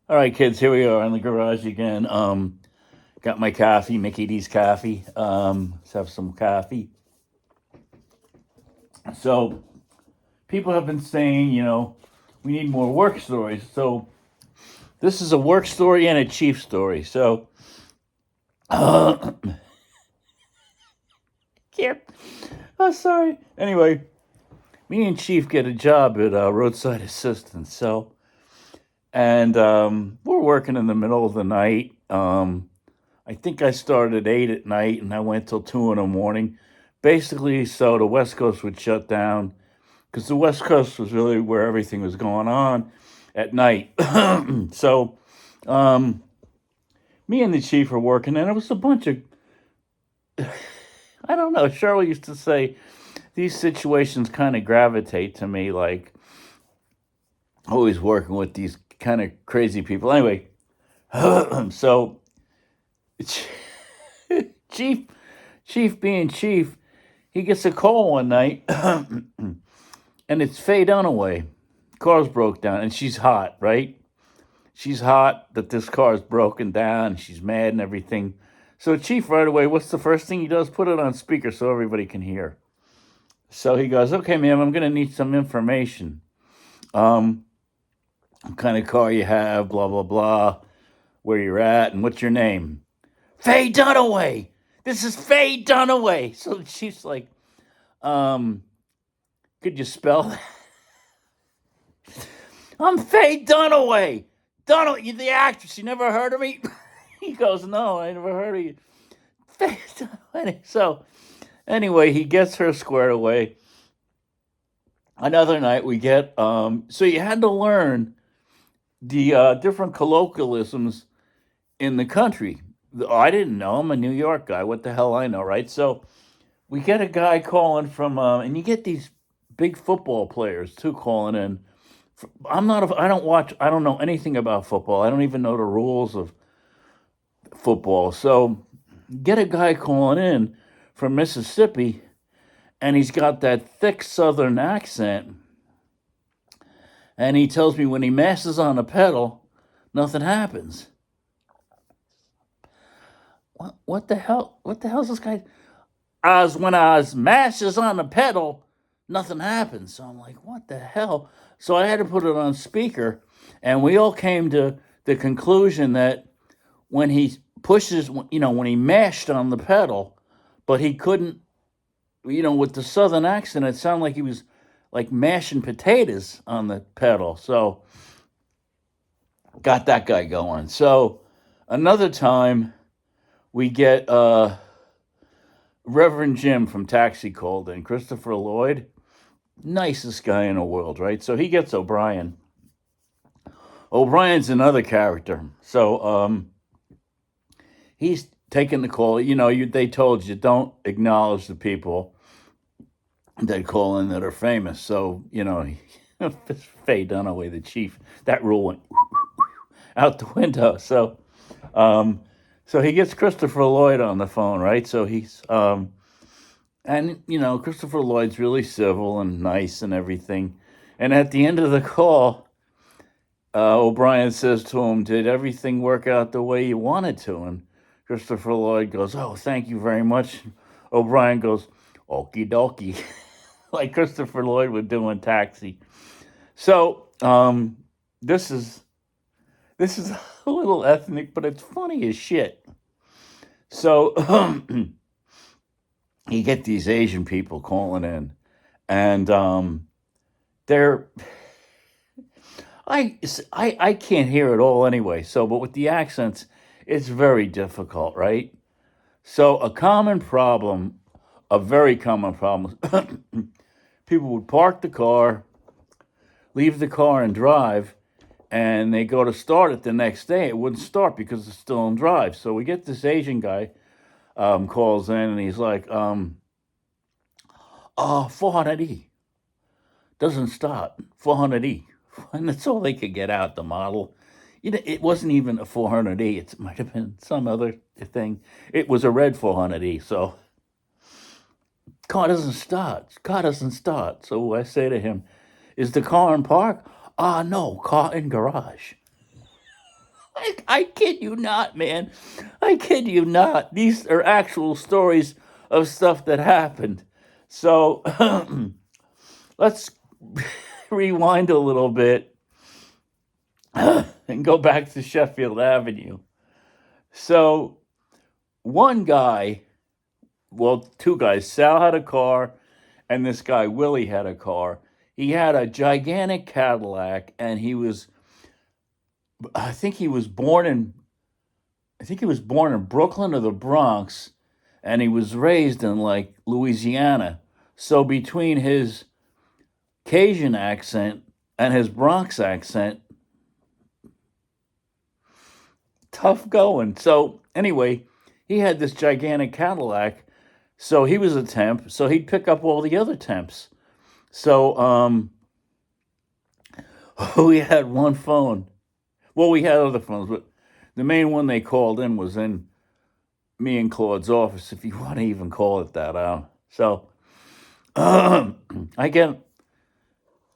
All right, kids, here we are in the garage again. Got my coffee, Mickey D's coffee. Let's have some coffee. So, people have been saying, we need more work stories. So, this is a work story and a chief story. So, uh, can't. Oh, sorry. Anyway, me and Chief get a job at roadside assistance. So, and we're working in the middle of the night. I think I started at 8 at night and I went till 2 in the morning. Basically, so the West Coast would shut down because the West Coast was really where everything was going on at night. So, um, me and the chief were working, and it was a bunch of, I don't know, Cheryl used to say, these situations kind of gravitate to me, like always working with these kind of crazy people. Anyway, so, chief, chief being chief, he gets a call one night, and it's Faye Dunaway. Car's broke down, and she's hot, right? She's hot that this car's broken down, and she's mad and everything. So Chief right away, what's the first thing he does? Put it on speaker so everybody can hear. So he goes, "Okay, ma'am, I'm gonna need some information. Um, what kind of car you have, blah blah blah, where you're at, and what's your name?" Faye Dunaway. This is Faye Dunaway. So the chief's like, um, could you spell that? I'm Faye Dunaway. Dunaway, you the actress. You never heard of me? He goes, no, I never heard of you. Faye Dunaway. So anyway, he gets her squared away. Another night we get, so you had to learn the different colloquialisms in the country. I didn't know. I'm a New York guy. What the hell I know, right? So we get a guy calling from, and you get these big football players too calling in. I don't watch, I don't know anything about football. I don't even know the rules of football. So get a guy calling in from Mississippi, and he's got that thick Southern accent. And he tells me when he mashes on a pedal, nothing happens. What the hell? What the hell's this guy? As when I mashes on the pedal, nothing happens. So I'm like, what the hell? So I had to put it on speaker, and we all came to the conclusion that when he pushes, when he mashed on the pedal, but he couldn't, with the southern accent, it sounded like he was like mashing potatoes on the pedal. So got that guy going. So another time we get Reverend Jim from Taxi called in, Christopher Lloyd, nicest guy in the world, right? So he gets O'Brien. O'Brien's another character. So he's taking the call. They told you don't acknowledge the people that call in that are famous. So, Faye Dunaway, the chief, that rule went out the window. Um, so he gets Christopher Lloyd on the phone, right? So and Christopher Lloyd's really civil and nice and everything. And at the end of the call, O'Brien says to him, "Did everything work out the way you wanted to?" And Christopher Lloyd goes, "Oh, thank you very much." O'Brien goes, "Okie dokie," like Christopher Lloyd would do in Taxi. So this is this is a little ethnic, but it's funny as shit. So you get these Asian people calling in, and they're I can't hear it all anyway. So, but with the accents, it's very difficult, right? So, a very common problem, people would park the car, leave the car and drive, and they go to start it the next day. It wouldn't start because it's still in drive. So we get this Asian guy calls in, and he's like, 400E doesn't start. 400E, and that's all they could get out the model. It wasn't even a 400E. It might have been some other thing. It was a red 400E. So car doesn't start. Car doesn't start. So I say to him, "Is the car in park?" "Ah, no, car in garage." I kid you not, man. I kid you not. These are actual stories of stuff that happened. So let's rewind a little bit and go back to Sheffield Avenue. So one guy, well, two guys, Sal had a car, and this guy, Willie, had a car. He had a gigantic Cadillac, and I think he was born in, I think he was born in Brooklyn or the Bronx, and he was raised in like Louisiana. So between his Cajun accent and his Bronx accent, tough going. So anyway, he had this gigantic Cadillac. So he was a temp. So he'd pick up all the other temps. So we had one phone. Well, we had other phones, but the main one they called in was in me and Claude's office, if you want to even call it that. So I get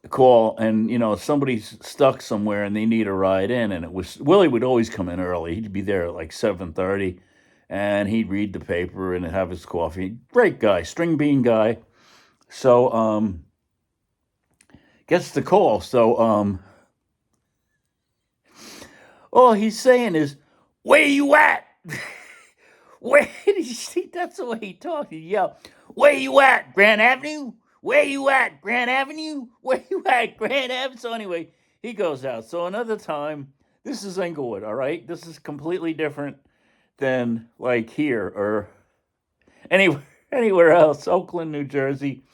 a call, and somebody's stuck somewhere, and they need a ride in, and it was Willie would always come in early. He'd be there at like 7:30, and he'd read the paper and have his coffee. Great guy, string bean guy. So gets the call. So all he's saying is, "Where you at?" Where did you see? That's the way he talked. He yelled, "Where you at, Grand Avenue? Where you at, Grand Avenue? Where you at, Grand Avenue?" So anyway, he goes out. So another time, this is Inglewood, all right? This is completely different than like here or anywhere anywhere else, Oakland, New Jersey,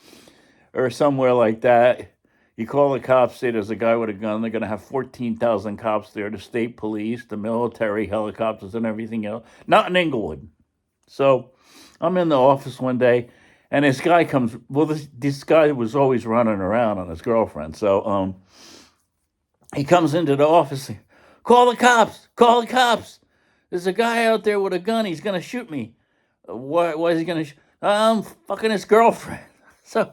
or somewhere like that. You call the cops, say there's a guy with a gun. They're going to have 14,000 cops there, the state police, the military, helicopters, and everything else. Not in Inglewood. So I'm in the office one day, and this guy comes. Well, this guy was always running around on his girlfriend. So he comes into the office. Call the cops! Call the cops! There's a guy out there with a gun. He's gonna shoot me. Why is he gonna? I'm fucking his girlfriend. So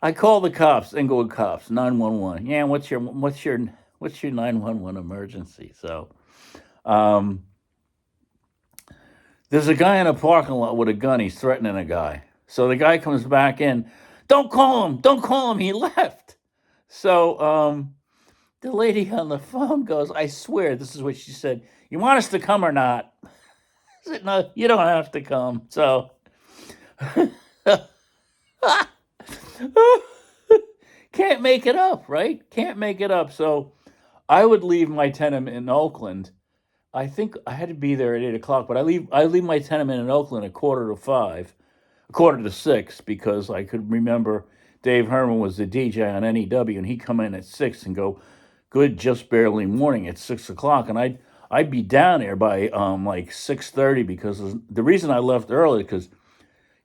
I call the cops, Inglewood cops, 911. Yeah, what's your 911 emergency? So um, there's a guy in a parking lot with a gun. He's threatening a guy. So the guy comes back in. Don't call him. Don't call him. He left. So the lady on the phone goes, "I swear," this is what she said, "you want us to come or not?" I said, "No, you don't have to come." So can't make it up, right? Can't make it up. So I would leave my tenement in Oakland. I think I had to be there at 8 o'clock, but I leave my tenement in Oakland at 4:45, 4:45, because I could remember Dave Herman was the DJ on NEW, and he'd come in at 6 and go, "Good, just barely morning" at 6 o'clock, and I'd be down there by like 6:30, because the reason I left early because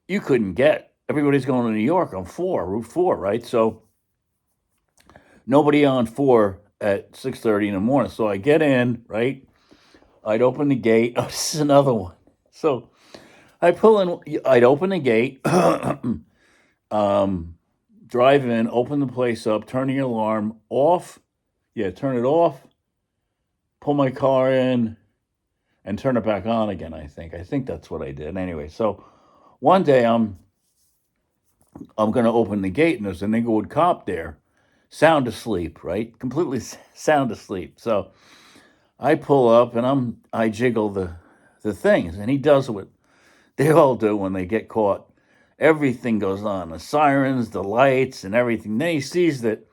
you couldn't get everybody's going to New York on Route 4, right? So nobody on 4 at 6:30 in the morning. So I get in, right? I'd open the gate. Oh, this is another one. So I pull in. I'd open the gate, drive in, open the place up, turn the alarm off. Yeah, turn it off. Pull my car in, and turn it back on again. I think that's what I did. Anyway, so one day I'm going to open the gate, and there's an Inglewood cop there, sound asleep, right? Completely sound asleep. So I pull up, and I jiggle the things, and he does what they all do when they get caught. Everything goes on, the sirens, the lights, and everything. Then he sees that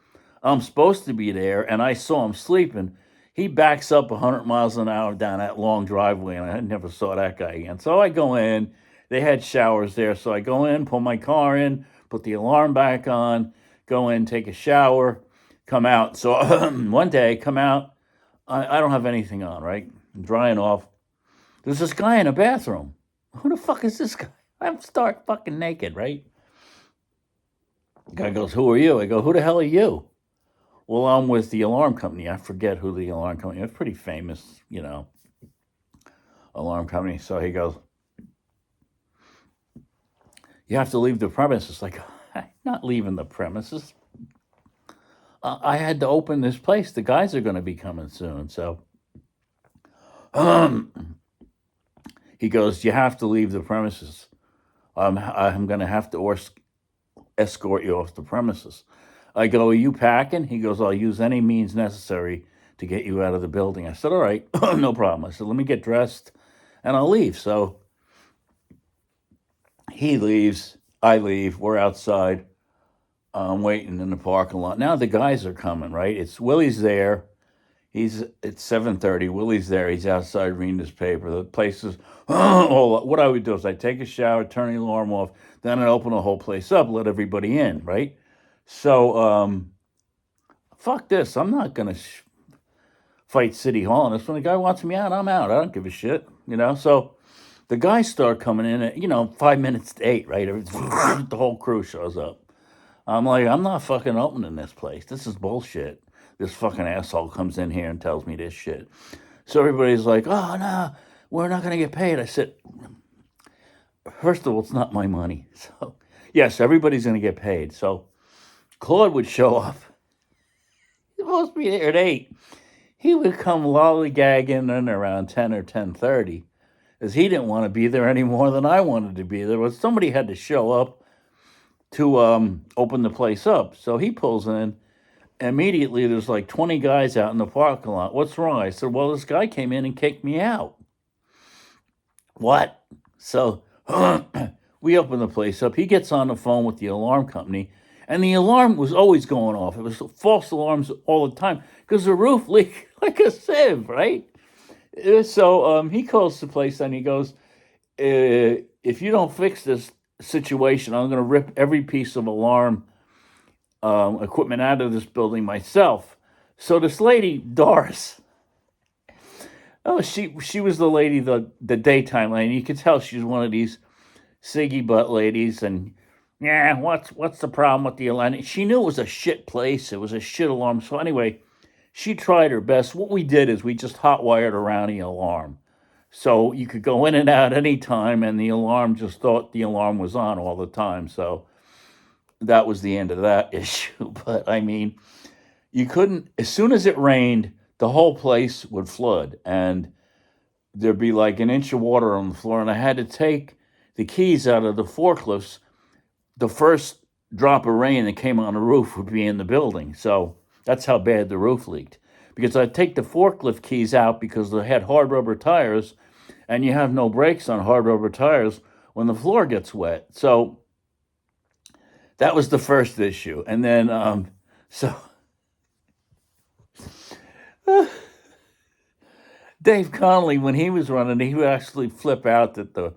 I'm supposed to be there, and I saw him sleeping. He backs up 100 miles an hour down that long driveway, and I never saw that guy again. So I go in. They had showers there, so I go in, pull my car in, put the alarm back on, go in, take a shower, come out. So one day, come out, I don't have anything on, right? I'm drying off. There's this guy in a bathroom. Who the fuck is this guy? I'm stark fucking naked, right? The guy goes, "Who are you?" I go, "Who the hell are you?" "Well, I'm with the alarm company." I forget who the alarm company is. It's pretty famous, alarm company. So he goes, "You have to leave the premises." Like, I'm not leaving the premises. I had to open this place. The guys are going to be coming soon. So um, he goes, you have to leave the premises. I'm going to have to escort you off the premises. I go, are you packing? He goes, I'll use any means necessary to get you out of the building. I said, all right, no problem. I said, let me get dressed and I'll leave. So he leaves, I leave, we're outside. I'm waiting in the parking lot. Now the guys are coming, right? It's Willie's there. It's 7:30. Willie's there. He's outside reading his paper. The place is what I would do is I take a shower, turn the alarm off, then I'd open the whole place up, let everybody in, right? So fuck this. I'm not gonna fight City Hall on this. When the guy wants me out, I'm out. I don't give a shit, you know. So the guys start coming in at 5 minutes to 8, right? The whole crew shows up. I'm like, I'm not fucking opening this place. This is bullshit. This fucking asshole comes in here and tells me this shit. So everybody's like, oh, no, we're not going to get paid. I said, first of all, it's not my money. So, yes, everybody's going to get paid. So Claude would show up. He's supposed to be there at 8. He would come lollygagging in around 10 or 10:30, as he didn't want to be there any more than I wanted to be there. But somebody had to show up to open the place up. So he pulls in. Immediately, there's like 20 guys out in the parking lot. What's wrong? I said, well, this guy came in and kicked me out. What? So we open the place up. He gets on the phone with the alarm company, and the alarm was always going off. It was false alarms all the time because the roof leaked like a sieve, right? So he calls the place and he goes, if you don't fix this situation, I'm going to rip every piece of alarm equipment out of this building myself. So this lady, Doris, she was the lady, the daytime lady. You could tell she's one of these Siggy butt ladies, and yeah, what's the problem with the alarm? She knew it was a shit place. It was a shit alarm. So anyway, she tried her best. What we did is we just hot wired around the alarm. So you could go in and out anytime, and the alarm just thought the alarm was on all the time. So that was the end of that issue. But I mean, you couldn't, as soon as it rained, the whole place would flood, and there'd be like an inch of water on the floor. And I had to take the keys out of the forklifts. The first drop of rain that came on the roof would be in the building. So that's how bad the roof leaked. Because I'd take the forklift keys out because they had hard rubber tires, and you have no brakes on hard rubber tires when the floor gets wet. So that was the first issue. And then, Dave Connolly, when he was running, he would actually flip out that the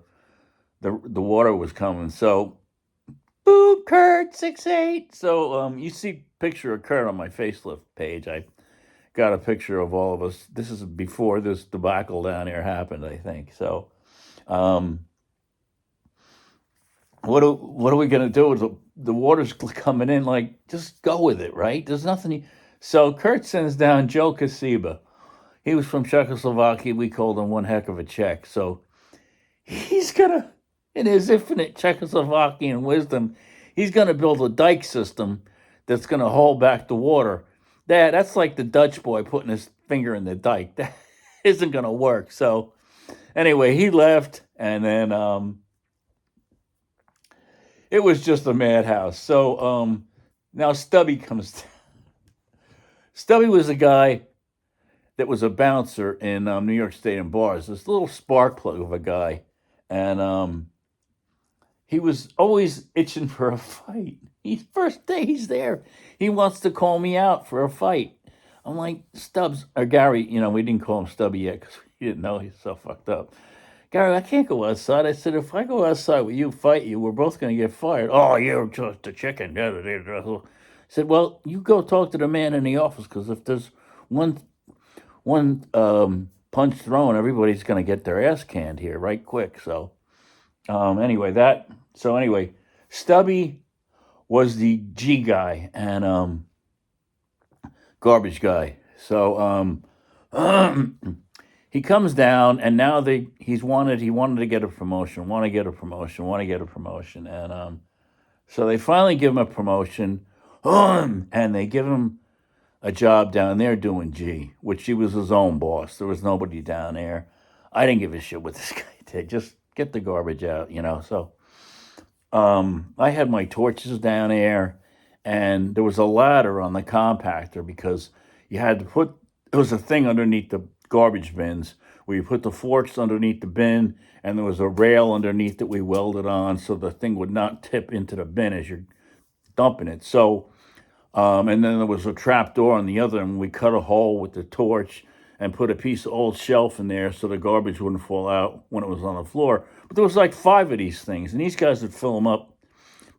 water was coming. So, boop, Kurt, 6'8". So you see a picture of Kurt on my facelift page. I got a picture of all of us. This is before this debacle down here happened, I think. So, what are we gonna do? With the water's coming in, like, just go with it, right? There's nothing. So Kurt sends down Joe Kasiba. He was from Czechoslovakia. We called him one heck of a Czech. So he's gonna, in his infinite Czechoslovakian wisdom, he's gonna build a dike system that's gonna hold back the water. That's like the Dutch boy putting his finger in the dike. That isn't gonna work. So anyway, he left, and then it was just a madhouse. So now Stubby comes. Stubby was a guy that was a bouncer in New York State and bars. This little spark plug of a guy, and he was always itching for a fight. First day he's there, he wants to call me out for a fight. I'm like, Stubbs or Gary, we didn't call him Stubby yet because we didn't know he's so fucked up. Gary, I can't go outside. I said, if I go outside with you, fight you, we're both going to get fired. Oh, you're just a chicken. I said, well, you go talk to the man in the office, because if there's one punch thrown, everybody's going to get their ass canned here right quick. So anyway, Stubby was the G guy and garbage guy. So he comes down, and now he wanted to get a promotion, and so they finally give him a promotion, and they give him a job down there doing G, which he was his own boss. There was nobody down there. I didn't give a shit what this guy did. Just get the garbage out, So I had my torches down there, and there was a ladder on the compactor because you had to put, there was a thing underneath the garbage bins where you put the forks underneath the bin, and there was a rail underneath that we welded on so the thing would not tip into the bin as you're dumping it. So, and then there was a trap door on the other, and we cut a hole with the torch and put a piece of old shelf in there so the garbage wouldn't fall out when it was on the floor. But there was like 5 of these things, and these guys would fill them up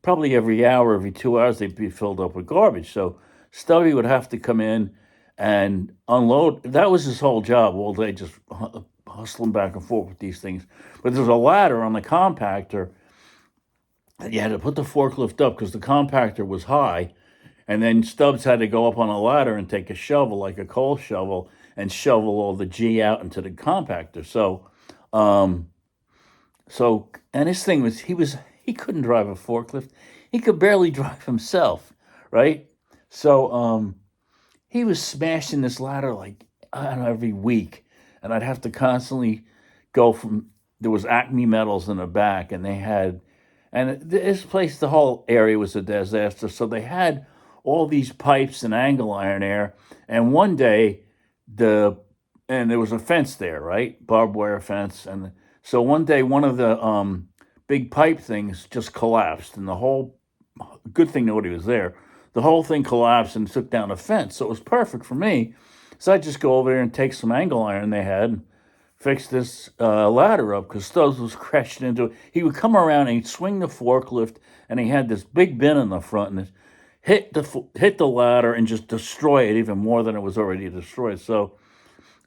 probably every hour, every 2 hours, they'd be filled up with garbage. So Stubby would have to come in and unload. That was his whole job all day, just hustling back and forth with these things. But there's a ladder on the compactor that you had to put the forklift up because the compactor was high. And then Stubbs had to go up on a ladder and take a shovel, like a coal shovel, and shovel all the G out into the compactor. And his thing was he couldn't drive a forklift. He could barely drive himself, right? So he was smashing this ladder like, I don't know, every week. And I'd have to constantly go from, there was Acme Metals in the back, and this place, the whole area was a disaster. So they had all these pipes and angle iron there. And one day, and there was a fence there, right? Barbed wire fence. And so one day, one of the big pipe things just collapsed, and the whole, good thing nobody was there, the whole thing collapsed and took down a fence. So it was perfect for me. So I'd just go over there and take some angle iron they had and fix this ladder up because Stubbs was crashing into it. He would come around and he'd swing the forklift, and he had this big bin in the front, and hit the ladder and just destroy it even more than it was already destroyed. So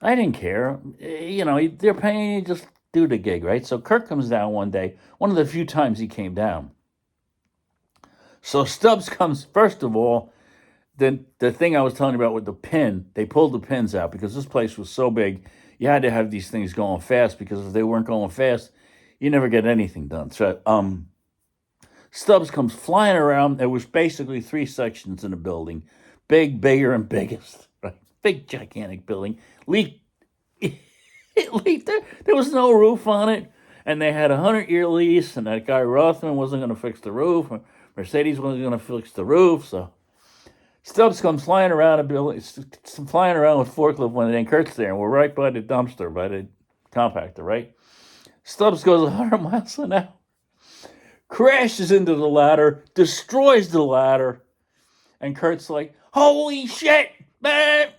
I didn't care. They're paying you, just do the gig, right? So Kirk comes down one day, one of the few times he came down. So Stubbs comes, first of all, the thing I was telling you about with the pin, they pulled the pins out because this place was so big, you had to have these things going fast because if they weren't going fast, you never get anything done. So Stubbs comes flying around. There was basically 3 sections in the building. Big, bigger, and biggest. Right? Big, gigantic building. It leaked. There was no roof on it. And they had a 100-year lease, and that guy Rothman wasn't going to fix the roof. Mercedes wasn't going to fix the roof. So Stubbs comes flying around flying around with forklift when then Kurt's there, and we're right by the dumpster, by the compactor, right? Stubbs goes 100 miles an hour. Crashes into the ladder, destroys the ladder, and Kurt's like, holy shit, man!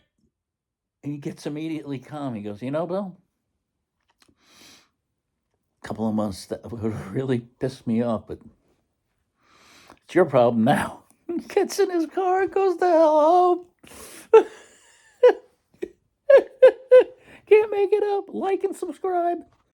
And he gets immediately calm. He goes, Bill, a couple of months that would really piss me off, but it's your problem now. He gets in his car and goes to hell home. Can't make it up. Like and subscribe.